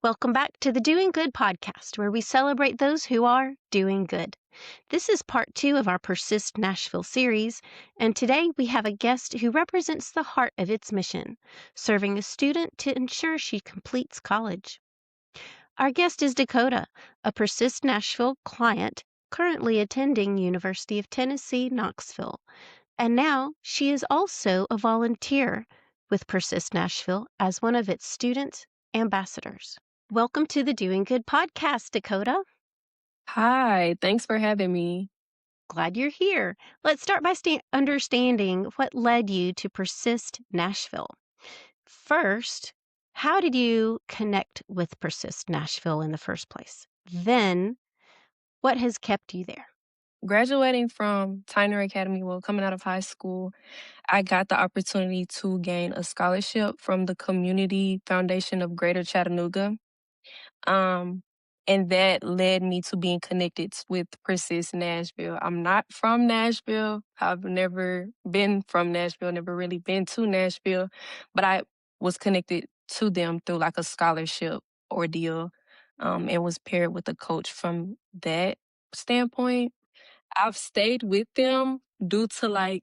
Welcome back to the Doing Good podcast, where we celebrate those who are doing good. This is part 2 of our Persist Nashville series, and today we have a guest who represents the heart of its mission, serving a student to ensure she completes college. Our guest is Dakota, a Persist Nashville client currently attending University of Tennessee, Knoxville, and now she is also a volunteer with Persist Nashville as one of its student ambassadors. Welcome to the Doing Good podcast, Dakota. Hi, thanks for having me. Glad you're here. Let's start by understanding what led you to Persist Nashville. First, how did you connect with Persist Nashville in the first place? Then, what has kept you there? Graduating from Tyner Academy, well, coming out of high school, I got the opportunity to gain a scholarship from the Community Foundation of Greater Chattanooga. Um, and that led me to being connected with Persist Nashville. I'm not from Nashville. I've never been from Nashville, never really been to Nashville, but I was connected to them through like a scholarship ordeal, and was paired with a coach from that standpoint. I've stayed with them due to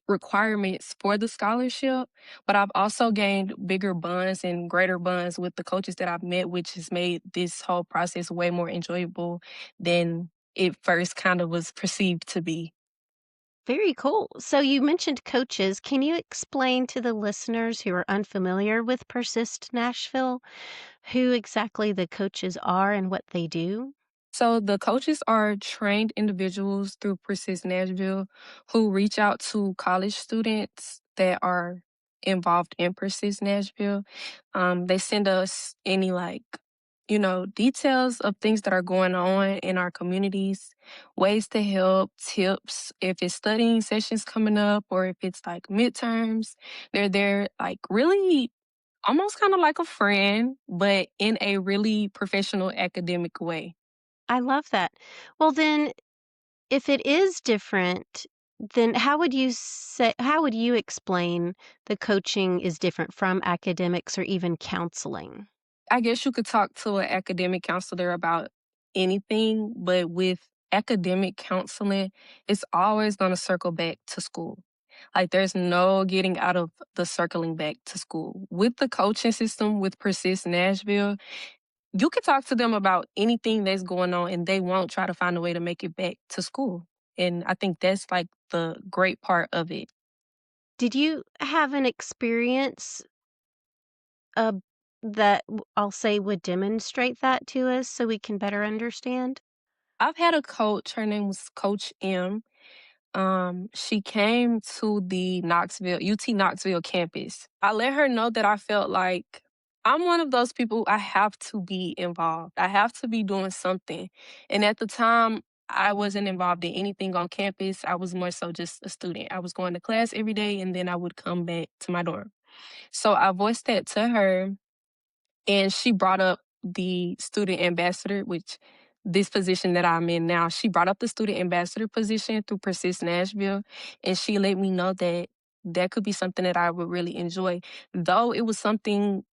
requirements for the scholarship, but I've also gained bigger bonds and greater bonds with the coaches that I've met, which has made this whole process way more enjoyable than it first kind of was perceived to be. Very cool. So, you mentioned coaches. Can you explain to the listeners who are unfamiliar with Persist Nashville who exactly the coaches are and what they do? So the coaches are trained individuals through Persist Nashville who reach out to college students that are involved in Persist Nashville. They send us any details of things that are going on in our communities, ways to help, tips, if it's studying sessions coming up or if it's like midterms. They're there like really almost kind of like a friend, but in a really professional academic way. I love that. Well, then, if it is different, then how would you explain the coaching is different from academics or even counseling? I guess you could talk to an academic counselor about anything, but with academic counseling, it's always going to circle back to school. Like there's no getting out of the circling back to school. With the coaching system with Persist Nashville, you could talk to them about anything that's going on and they won't try to find a way to make it back to school. And I think that's like the great part of it. Did you have an experience uh, that I'll say would demonstrate that to us so we can better understand? I've had a coach, her name was Coach M. She came to the UT Knoxville campus. I let her know that I felt like I'm one of those people, I have to be involved. I have to be doing something. And at the time, I wasn't involved in anything on campus. I was more so just a student. I was going to class every day and then I would come back to my dorm. So I voiced that to her and she brought up the student ambassador, which this position that I'm in now, she brought up the student ambassador position through Persist Nashville. And she let me know that that could be something that I would really enjoy. Though it was something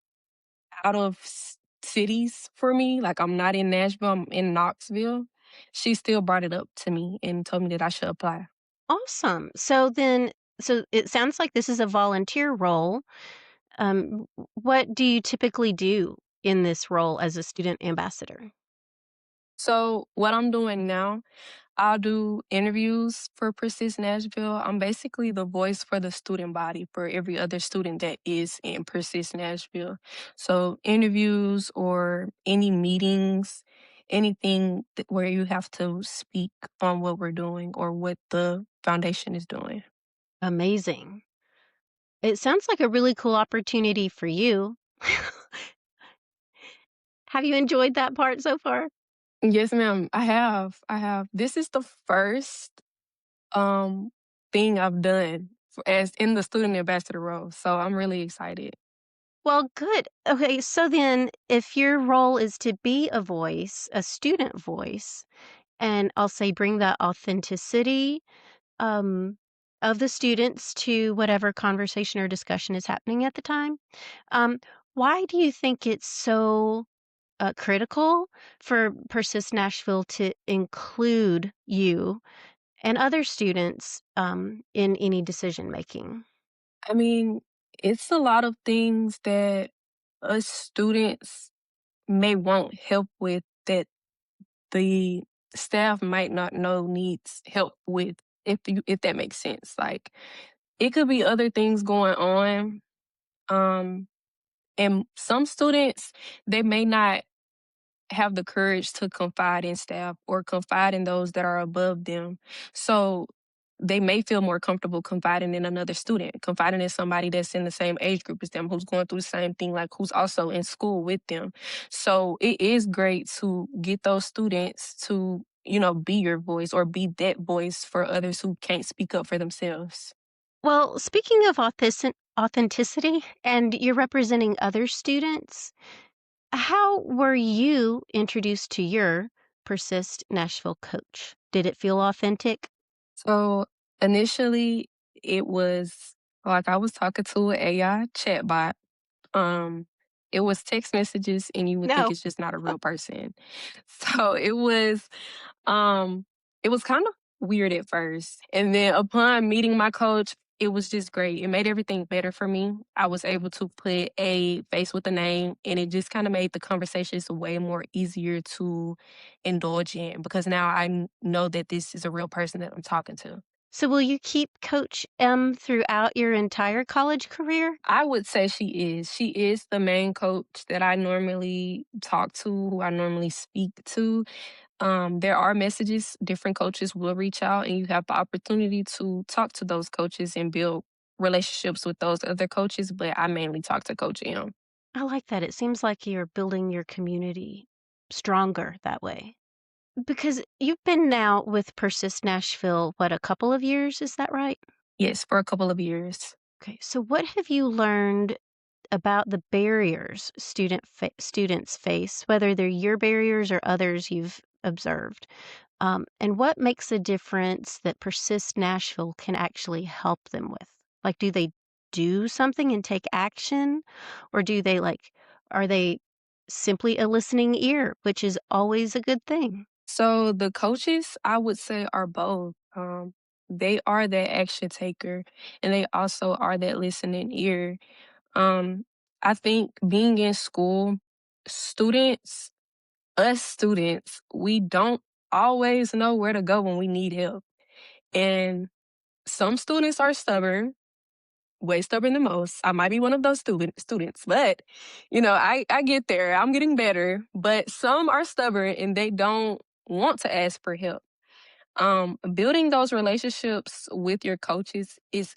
out of cities for me, like I'm not in Nashville, I'm in Knoxville. She still brought it up to me and told me that I should apply. Awesome. So it sounds like this is a volunteer role. What do you typically do in this role as a student ambassador? So what I'm doing now, I'll do interviews for Persist Nashville. I'm basically the voice for the student body for every other student that is in Persist Nashville. So interviews or any meetings, anything where you have to speak on what we're doing or what the foundation is doing. Amazing. It sounds like a really cool opportunity for you. Have you enjoyed that part so far? Yes, ma'am. I have. I have. This is the first um thing I've done as in the student ambassador role. So I'm really excited. Well, good. Okay, so then if your role is to be a voice, a student voice, and I'll say bring that authenticity um, of the students to whatever conversation or discussion is happening at the time, um, why do you think it's so critical for Persist Nashville to include you and other students in any decision making? I mean, it's a lot of things that us students may want help with that the staff might not know needs help with, if that makes sense. Like, it could be other things going on. Um, and some students, they may not have the courage to confide in staff or confide in those that are above them. So they may feel more comfortable confiding in another student, confiding in somebody that's in the same age group as them, who's going through the same thing, like who's also in school with them. So it is great to get those students to, be your voice or be that voice for others who can't speak up for themselves. Well, speaking of authenticity, and you're representing other students, how were you introduced to your Persist Nashville coach? Did it feel authentic? So initially, it was like I was talking to an AI chatbot. Um, it was text messages, and you would think No. it's just not a real person. So um, it was kind of weird at first, and then upon meeting my coach, it was just great. It made everything better for me. I was able to put a face with a name, and it just kind of made the conversations way more easier to indulge in because now know that this is a real person that I'm talking to. So will you keep Coach M throughout your entire college career? I would say she is. She is the main coach that I normally talk to, who I normally speak to. There are messages, different coaches will reach out, and you have the opportunity to talk to those coaches and build relationships with those other coaches. But I mainly talk to Coach M. I like that. It seems like you're building your community stronger that way. Because you've been now with Persist Nashville, what, a couple of years? Is that right? Yes, for a couple of years. Okay. So what have you learned about the barriers students face, whether they're your barriers or others you've observed? And what makes a difference that Persist Nashville can actually help them with? Like, do they do something and take action? Or are they simply a listening ear, which is always a good thing? So the coaches, I would say, are both. They are that action taker, and they also are that listening ear. Um, I think being in school, students, us students, we don't always know where to go when we need help. And some students are stubborn, way stubborn than most. I might be one of those students, but I get there. I'm getting better. But some are stubborn and they don't want to ask for help. Building those relationships with your coaches is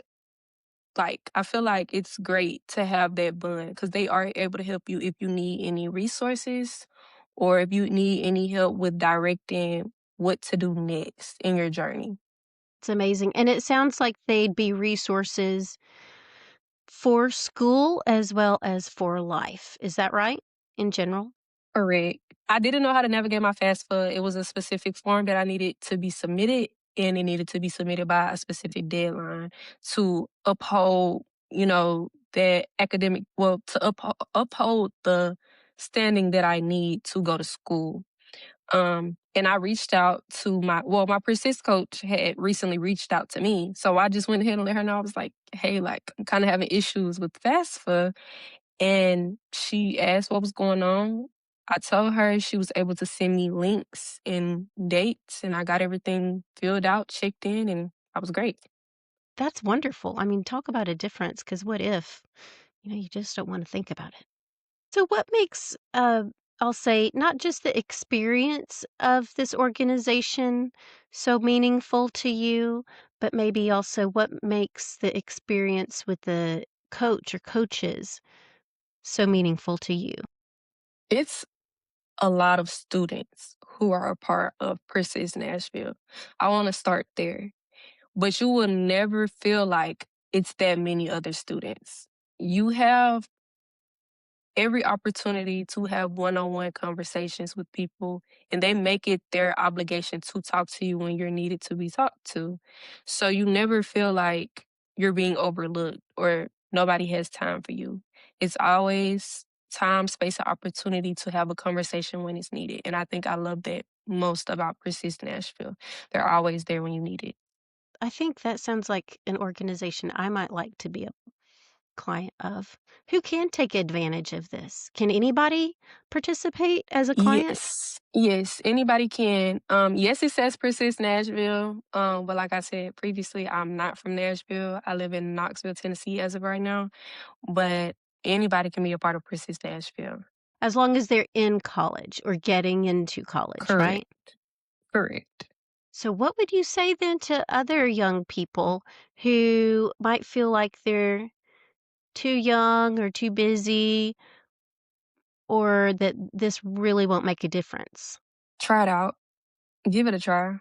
like, I feel like it's great to have that bond because they are able to help you if you need any resources or if you need any help with directing what to do next in your journey. It's amazing. And it sounds like they'd be resources for school as well as for life. Is that right? In general? Correct. I didn't know how to navigate my FAFSA. It was a specific form that I needed to be submitted, and it needed to be submitted by a specific deadline to uphold, that academic, well, to uphold the standing that I need to go to school. And I reached out to my Persist coach had recently reached out to me. So I just went ahead and let her know. I was like, hey, like, I'm kind of having issues with FAFSA. And she asked what was going on. I told her. She was able to send me links and dates, and I got everything filled out, checked in, and I was great. That's wonderful. I mean, talk about a difference, because what if, you just don't wanna think about it. So what makes, I'll say, not just the experience of this organization so meaningful to you, but maybe also what makes the experience with the coach or coaches so meaningful to you? It's a lot of students who are a part of Persist Nashville. I want to start there, but you will never feel like it's that many other students. You have every opportunity to have one-on-one conversations with people, and they make it their obligation to talk to you when you're needed to be talked to. So you never feel like you're being overlooked or nobody has time for you. It's always time, space, and opportunity to have a conversation when it's needed. And I think I love that most about Persist Nashville. They're always there when you need it. I think that sounds like an organization I might like to be a client of. Who can take advantage of this? Can anybody participate as a client? Yes, yes, anybody can. Yes, it says Persist Nashville. But like I said previously, I'm not from Nashville. I live in Knoxville, Tennessee as of right now. But anybody can be a part of Persist Nashville. As long as they're in college or getting into college, Correct. right? Correct. So, what would you say then to other young people who might feel like they're too young or too busy or that this really won't make a difference? Try it out. Give it a try.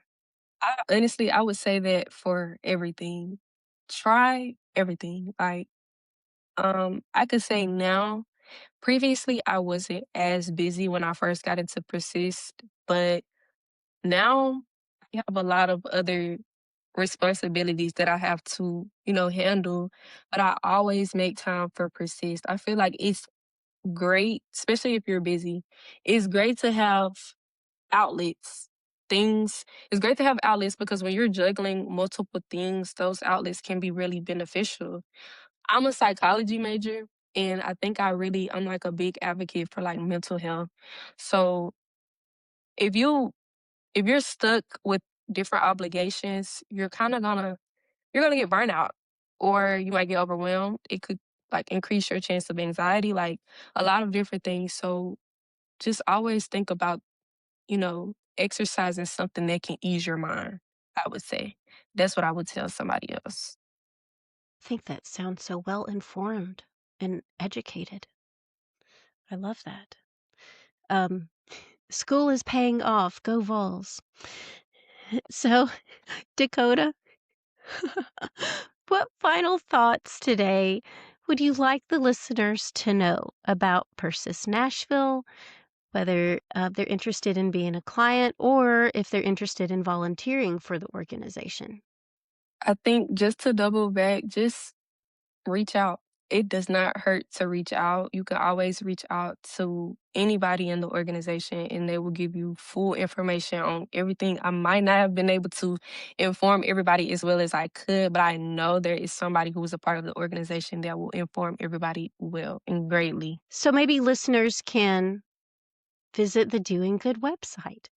I would say that for everything. Try everything. Like, I could say now, previously I wasn't as busy when I first got into Persist, but now I have a lot of other responsibilities that I have to, handle. But I always make time for Persist. I feel like it's great, especially if you're busy. It's great to have outlets, things. It's great to have outlets because when you're juggling multiple things, those outlets can be really beneficial. I'm a psychology major, and I think I'm like a big advocate for like mental health. So if you if you're stuck with different obligations, you're gonna get burnout or you might get overwhelmed. It could like increase your chance of anxiety, like a lot of different things. So just always think about, exercising something that can ease your mind, I would say. That's what I would tell somebody else. I think that sounds so well informed and educated. I love that. Um, School is paying off. Go Vols. So, Dakota, what final thoughts today would you like the listeners to know about Persist Nashville, whether they're interested in being a client or if they're interested in volunteering for the organization? I think just to double back, just reach out. It does not hurt to reach out. You can always reach out to anybody in the organization and they will give you full information on everything. I might not have been able to inform everybody as well as I could, but I know there is somebody who is a part of the organization that will inform everybody well and greatly. So maybe listeners can visit the Doing Good website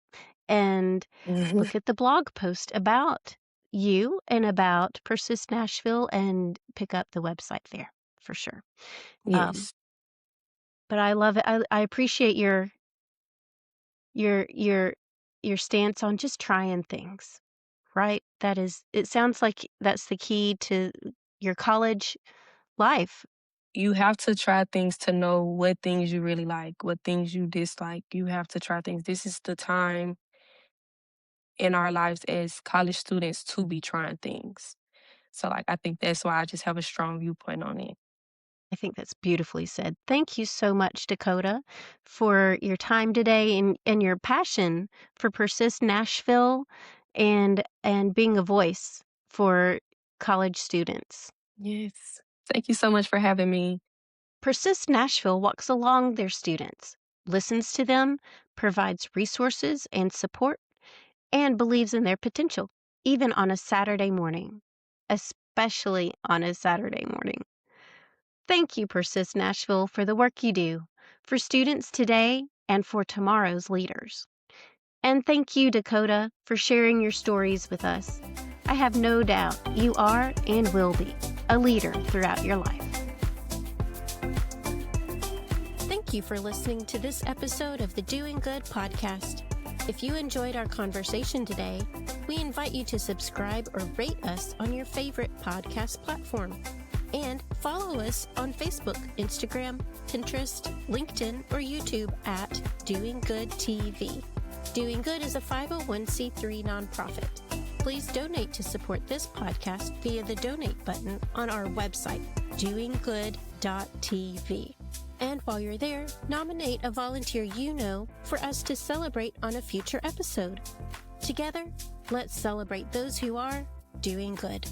and look at the blog post about you and about Persist Nashville and pick up the website there for sure. Um, Yes. but I love it. I appreciate your your your stance on just trying things, right? It sounds like that's the key to your college life. You have to try things to know what things you really like, what things you dislike. You have to try things. This is the time in our lives as college students to be trying things. So, like, I think that's why I just have a strong viewpoint on it. I think that's beautifully said. Thank you so much, Dakota, for your time today and your passion for Persist Nashville and being a voice for college students. Yes. Thank you so much for having me. Persist Nashville walks along their students, listens to them, provides resources and support, and believes in their potential, even on a Saturday morning, especially on a Saturday morning. Thank you, Persist Nashville, for the work you do, for students today and for tomorrow's leaders. And thank you, Dakota, for sharing your stories with us. I have no doubt you are and will be a leader throughout your life. Thank you for listening to this episode of the Doing Good podcast. If you enjoyed our conversation today, we invite you to subscribe or rate us on your favorite podcast platform. And follow us on Facebook, Instagram, Pinterest, LinkedIn, or YouTube at Doing Good TV. Doing Good is a 501c3 nonprofit. Please donate to support this podcast via the donate button on our website, doinggood.tv. And while you're there, nominate a volunteer you know for us to celebrate on a future episode. Together, let's celebrate those who are doing good.